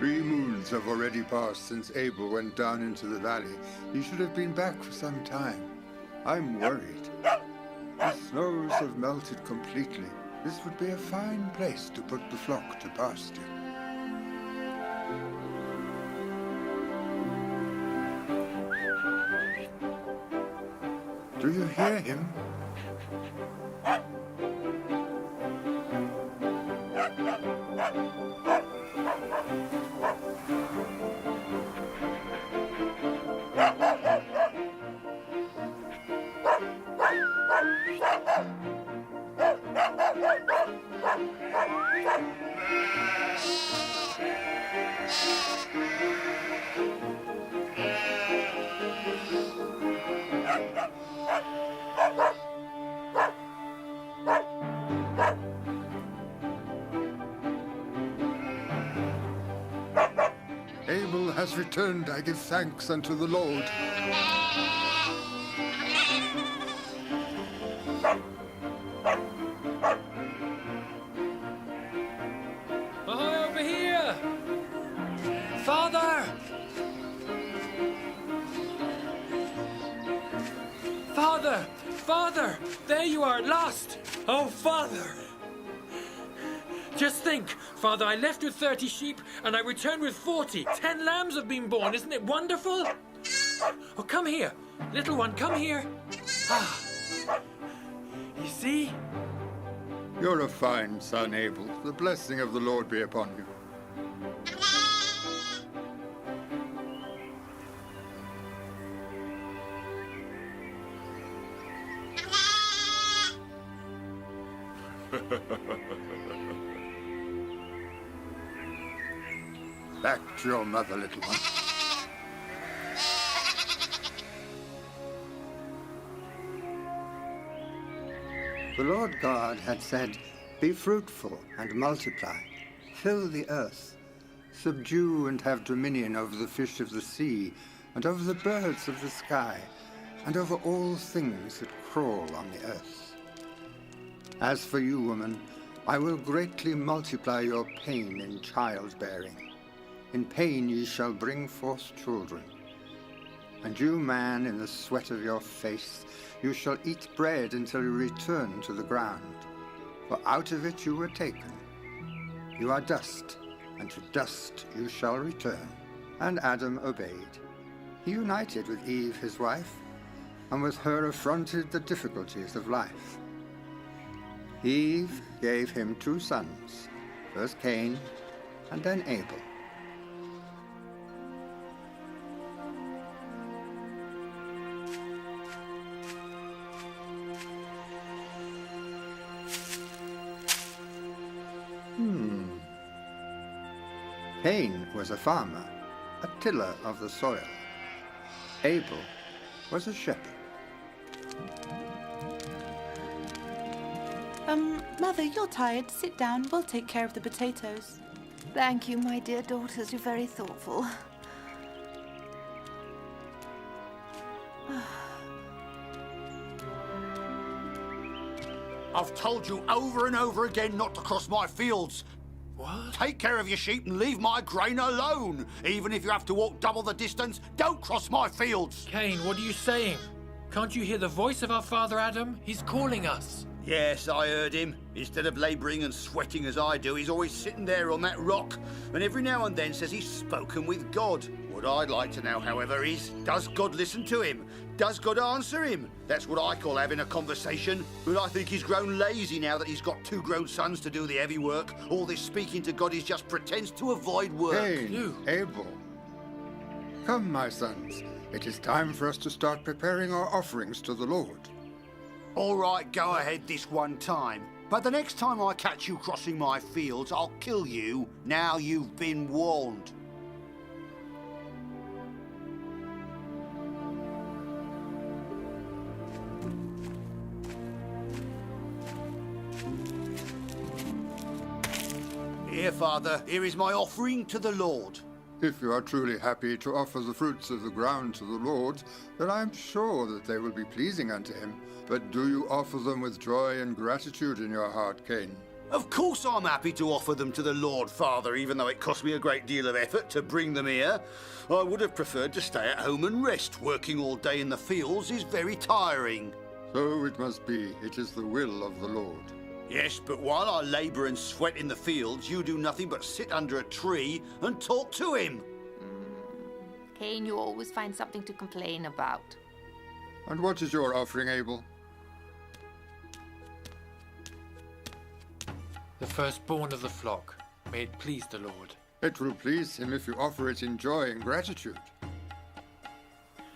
3 moons have already passed since Abel went down into the valley. He should have been back for some time. I'm worried. The snows have melted completely. This would be a fine place to put the flock to pasture. Do you hear him? Abel has returned. I give thanks unto the Lord. Ahoy over here! Father! Father! Father! There you are at last! Oh, Father! Just think, Father, I left with 30 sheep and I returned with 40. 10 lambs have been born. Isn't it wonderful? Oh, come here. Little one, come here. Ah. You see? You're a fine son, Abel. The blessing of the Lord be upon you. Back to your mother, little one. The Lord God had said, "Be fruitful and multiply, fill the earth, subdue and have dominion over the fish of the sea, and over the birds of the sky, and over all things that crawl on the earth. As for you, woman, I will greatly multiply your pain in childbearing. In pain ye shall bring forth children. And you, man, in the sweat of your face, you shall eat bread until you return to the ground. For out of it you were taken. You are dust, and to dust you shall return." And Adam obeyed. He united with Eve his wife, and with her affronted the difficulties of life. Eve gave him 2 sons, first Cain and then Abel. Cain was a farmer, a tiller of the soil. Abel was a shepherd. Mother, you're tired. Sit down. We'll take care of the potatoes. Thank you, my dear daughters. You're very thoughtful. I've told you over and over again not to cross my fields. What? Take care of your sheep and leave my grain alone. Even if you have to walk double the distance, don't cross my fields. Cain, what are you saying? Can't you hear the voice of our father Adam? He's calling us. Yes, I heard him. Instead of labouring and sweating as I do, he's always sitting there on that rock, and every now and then says he's spoken with God. What I'd like to know, however, is, does God listen to him? Does God answer him? That's what I call having a conversation. But I think he's grown lazy now that he's got 2 grown sons to do the heavy work. All this speaking to God is just pretense to avoid work. Cain, Abel. Come, my sons. It is time for us to start preparing our offerings to the Lord. All right, go ahead this one time. But the next time I catch you crossing my fields, I'll kill you. Now you've been warned. Here, Father, here is my offering to the Lord. If you are truly happy to offer the fruits of the ground to the Lord, then I am sure that they will be pleasing unto him. But do you offer them with joy and gratitude in your heart, Cain? Of course I'm happy to offer them to the Lord Father, even though it cost me a great deal of effort to bring them here. I would have preferred to stay at home and rest. Working all day in the fields is very tiring. So it must be. It is the will of the Lord. Yes, but while I labour and sweat in the fields, you do nothing but sit under a tree and talk to him. Cain, you always find something to complain about. And what is your offering, Abel? The firstborn of the flock. May it please the Lord. It will please him if you offer it in joy and gratitude.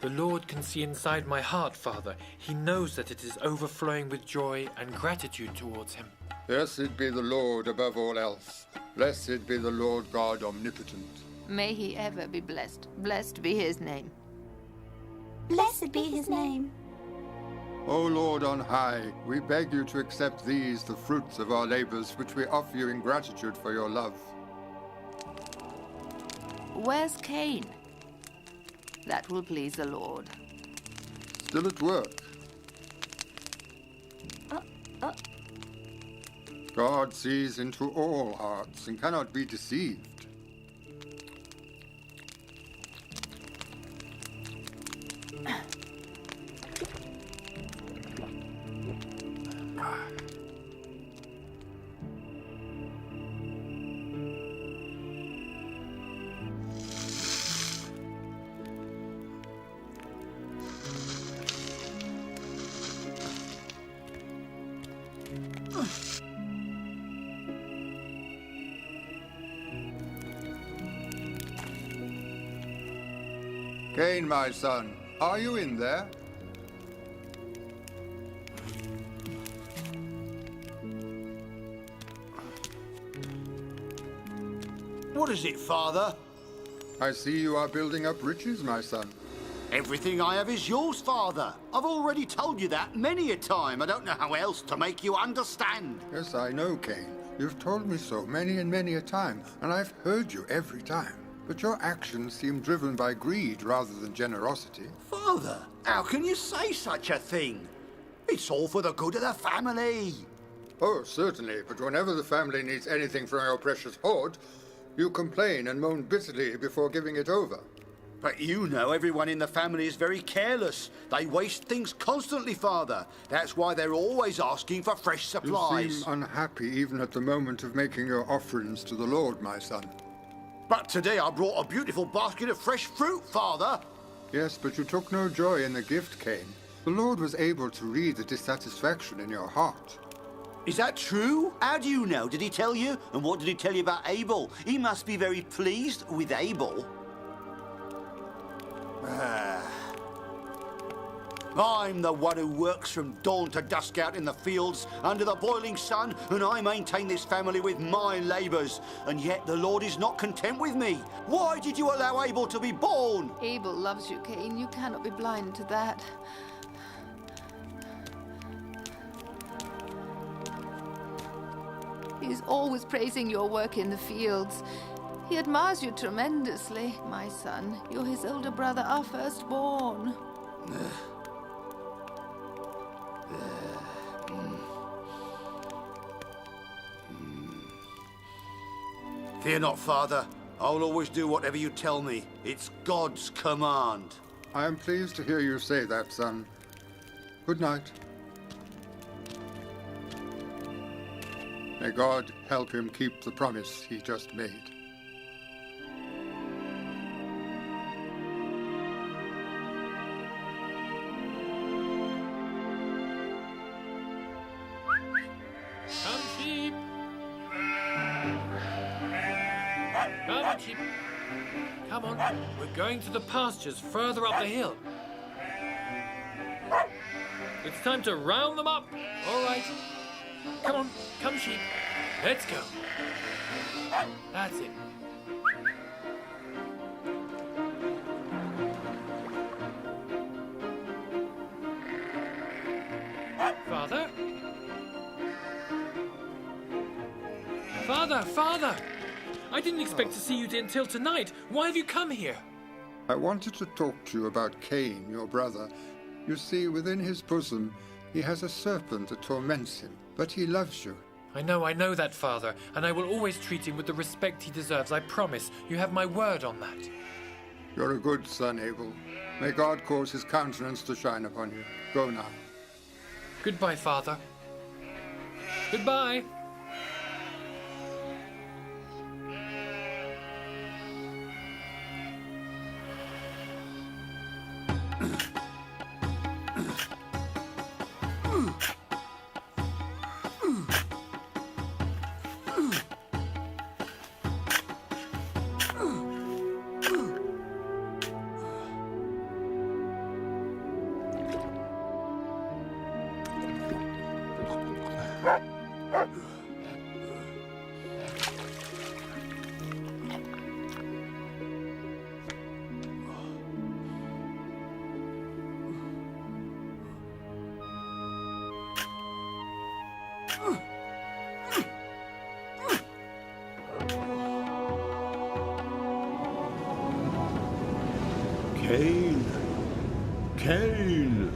The Lord can see inside my heart, Father. He knows that it is overflowing with joy and gratitude towards him. Blessed be the Lord above all else. Blessed be the Lord God omnipotent. May he ever be blessed. Blessed be his name. Blessed be his name. O Lord on high, we beg you to accept these, the fruits of our labors, which we offer you in gratitude for your love. Where's Cain? That will please the Lord. Still at work. God sees into all hearts and cannot be deceived. Cain, my son, are you in there? What is it, Father? I see you are building up riches, my son. Everything I have is yours, Father. I've already told you that many a time. I don't know how else to make you understand. Yes, I know, Cain. You've told me so many and many a time, and I've heard you every time. But your actions seem driven by greed rather than generosity. Father, how can you say such a thing? It's all for the good of the family. Oh, certainly, but whenever the family needs anything from your precious hoard, you complain and moan bitterly before giving it over. But you know everyone in the family is very careless. They waste things constantly, Father. That's why they're always asking for fresh supplies. You seem unhappy even at the moment of making your offerings to the Lord, my son. But today I brought a beautiful basket of fresh fruit, Father. Yes, but you took no joy in the gift, Cain. The Lord was able to read the dissatisfaction in your heart. Is that true? How do you know? Did he tell you? And what did he tell you about Abel? He must be very pleased with Abel. I'm the one who works from dawn to dusk out in the fields under the boiling sun, and I maintain this family with my labours. And yet the Lord is not content with me. Why did you allow Abel to be born? Abel loves you, Cain. You cannot be blind to that. He's always praising your work in the fields. He admires you tremendously, my son. You're his older brother, our firstborn. Fear not, Father. I'll always do whatever you tell me. It's God's command. I am pleased to hear you say that, son. Good night. May God help him keep the promise he just made. Come, sheep! Come, sheep! Come on, we're going to the pastures further up the hill. It's time to round them up. All right. Come on, come, sheep. Let's go. That's it. Father? Father! I didn't expect to see you until tonight. Why have you come here? I wanted to talk to you about Cain, your brother. You see, within his bosom, he has a serpent that torments him, but he loves you. I know that, Father, and I will always treat him with the respect he deserves. I promise. You have my word on that. You're a good son, Abel. May God cause his countenance to shine upon you. Go now. Goodbye, Father. Goodbye. Cain! Cain!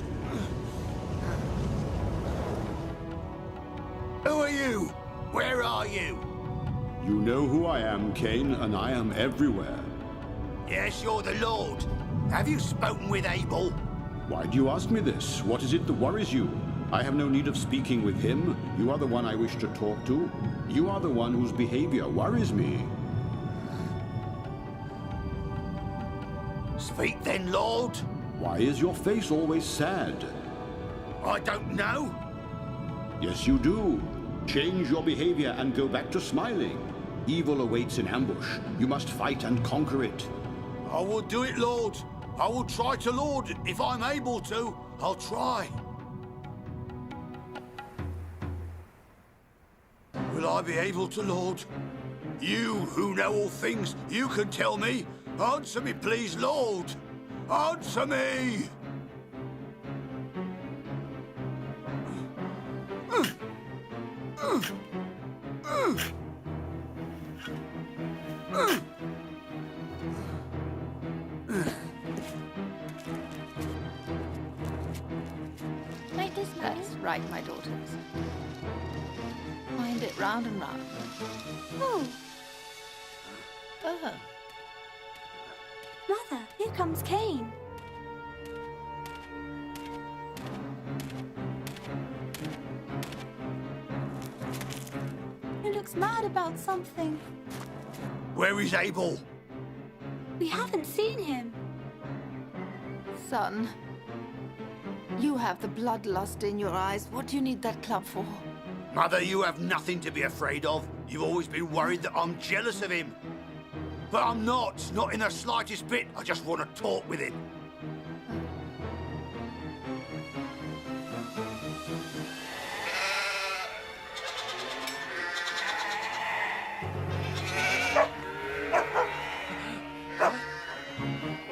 Who are you? Where are you? You know who I am, Cain, and I am everywhere. Yes, you're the Lord. Have you spoken with Abel? Why do you ask me this? What is it that worries you? I have no need of speaking with him. You are the one I wish to talk to. You are the one whose behavior worries me. Speak then, Lord. Why is your face always sad? I don't know. Yes, you do. Change your behavior and go back to smiling. Evil awaits in ambush. You must fight and conquer it. I will do it, Lord. I will try to, Lord. If I'm able to, I'll try. Will I be able to, Lord? You who know all things, you can tell me. Answer me, please, Lord. Answer me. Like this, That's right, my daughters. Wind it round and round. Oh, Oh, Mother, here comes Cain. He looks mad about something. Where is Abel? We haven't seen him. son. You have the bloodlust in your eyes. What do you need that club for? Mother, you have nothing to be afraid of. You've always been worried that I'm jealous of him. But I'm not in the slightest bit. I just want to talk with him.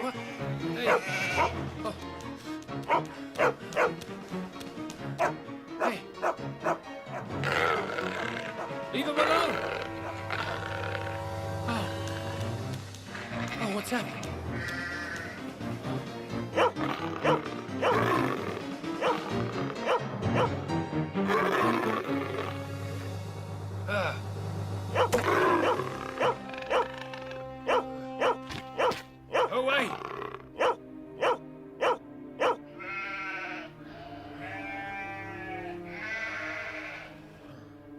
What? Hey. Oh. Hey. Leave him alone. Oh, what's happened? Away!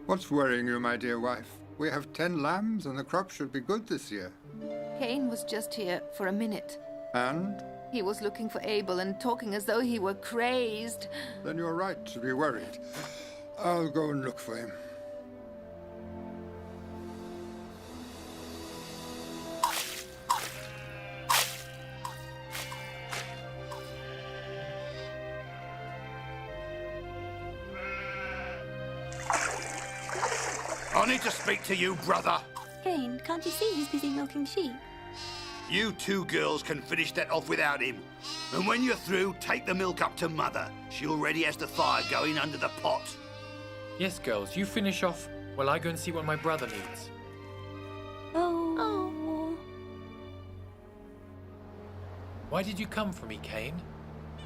What's worrying you, my dear wife? We have 10 lambs and the crop should be good this year. Cain was just here for a minute. And? He was looking for Abel and talking as though he were crazed. Then you're right to be worried. I'll go and look for him. I need to speak to you, brother. Cain, can't you see he's busy milking sheep? You two girls can finish that off without him. And when you're through, take the milk up to Mother. She already has the fire going under the pot. Yes, girls, you finish off while I go and see what my brother needs. Oh. Why did you come for me, Cain?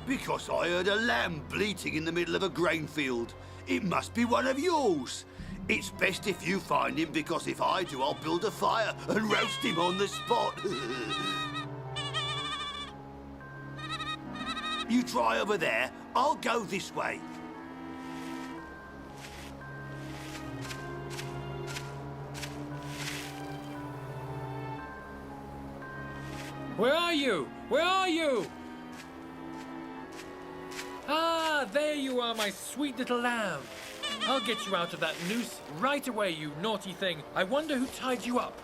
Because I heard a lamb bleating in the middle of a grain field. It must be one of yours. It's best if you find him, because if I do, I'll build a fire and roast him on the spot. You try over there, I'll go this way. Where are you? Where are you? Ah, there you are, my sweet little lamb. I'll get you out of that noose right away, you naughty thing. I wonder who tied you up.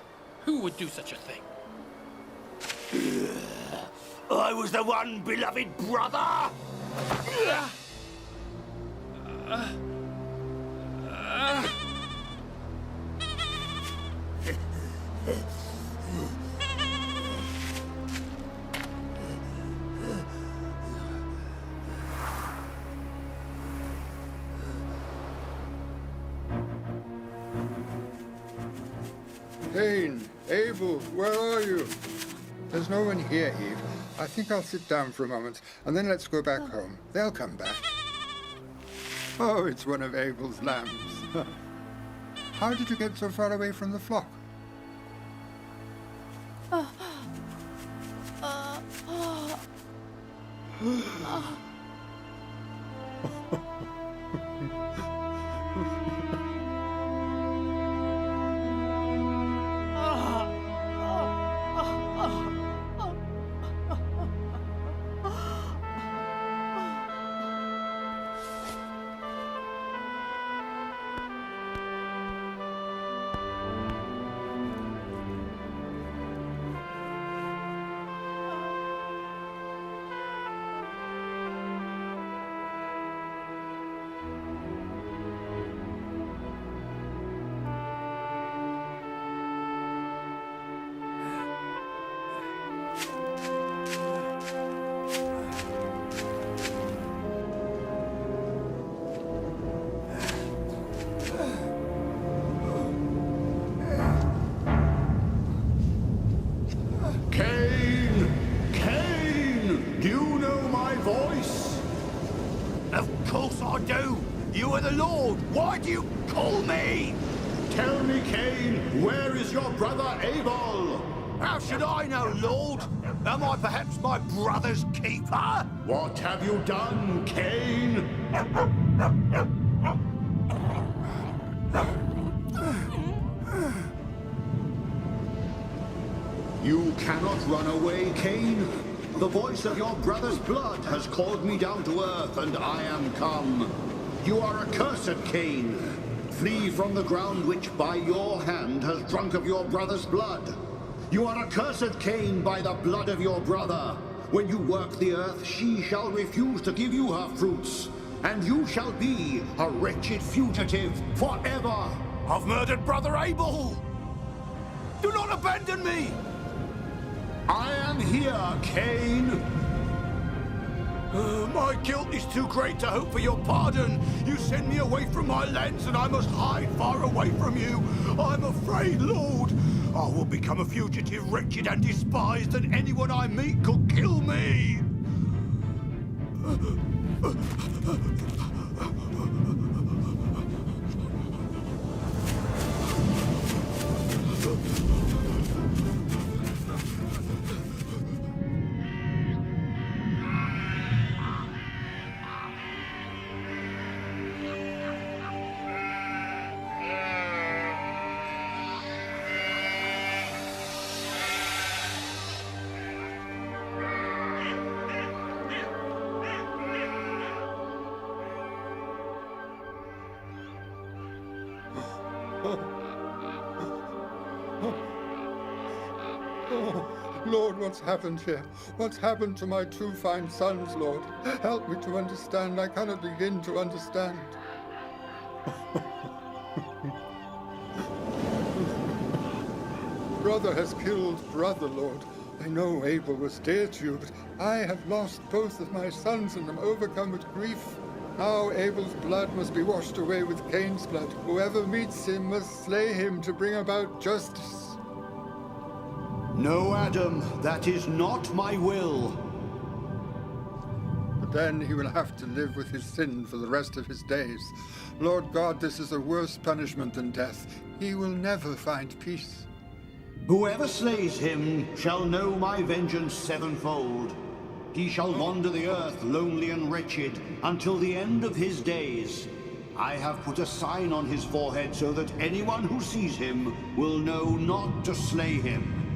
Who would do such a thing? I was the one beloved brother! Cain, Abel, where are you? There's no one here, Eve. I think I'll sit down for a moment, and then let's go back home. They'll come back. Oh, it's one of Abel's lambs. How did you get so far away from the flock? Of course I do. You are the Lord. Why do you call me? Tell me, Cain, where is your brother Abel? How should I know, Lord? Am I perhaps my brother's keeper? What have you done, Cain? You cannot run away, Cain. The voice of your brother's blood has called me down to earth, and I am come. You are accursed, Cain. Flee from the ground which by your hand has drunk of your brother's blood. You are accursed, Cain, by the blood of your brother. When you work the earth, she shall refuse to give you her fruits, and you shall be a wretched fugitive forever. I've murdered brother Abel. Do not abandon me. I am here, Cain. My guilt is too great to hope for your pardon. You send me away from my lands, and I must hide far away from you. I'm afraid, Lord. I will become a fugitive, wretched and despised, and anyone I meet could kill me. Oh, Lord, what's happened here? What's happened to my two fine sons, Lord? Help me to understand. I cannot begin to understand. Brother has killed brother, Lord. I know Abel was dear to you, but I have lost both of my sons and am overcome with grief. Now Abel's blood must be washed away with Cain's blood. Whoever meets him must slay him to bring about justice. No, Adam, that is not my will. But Then he will have to live with his sin for the rest of his days. Lord God, this is a worse punishment than death. He will never find peace. Whoever slays him shall know my vengeance sevenfold. He shall wander the earth lonely and wretched until the end of his days. I have put a sign on his forehead so that anyone who sees him will know not to slay him.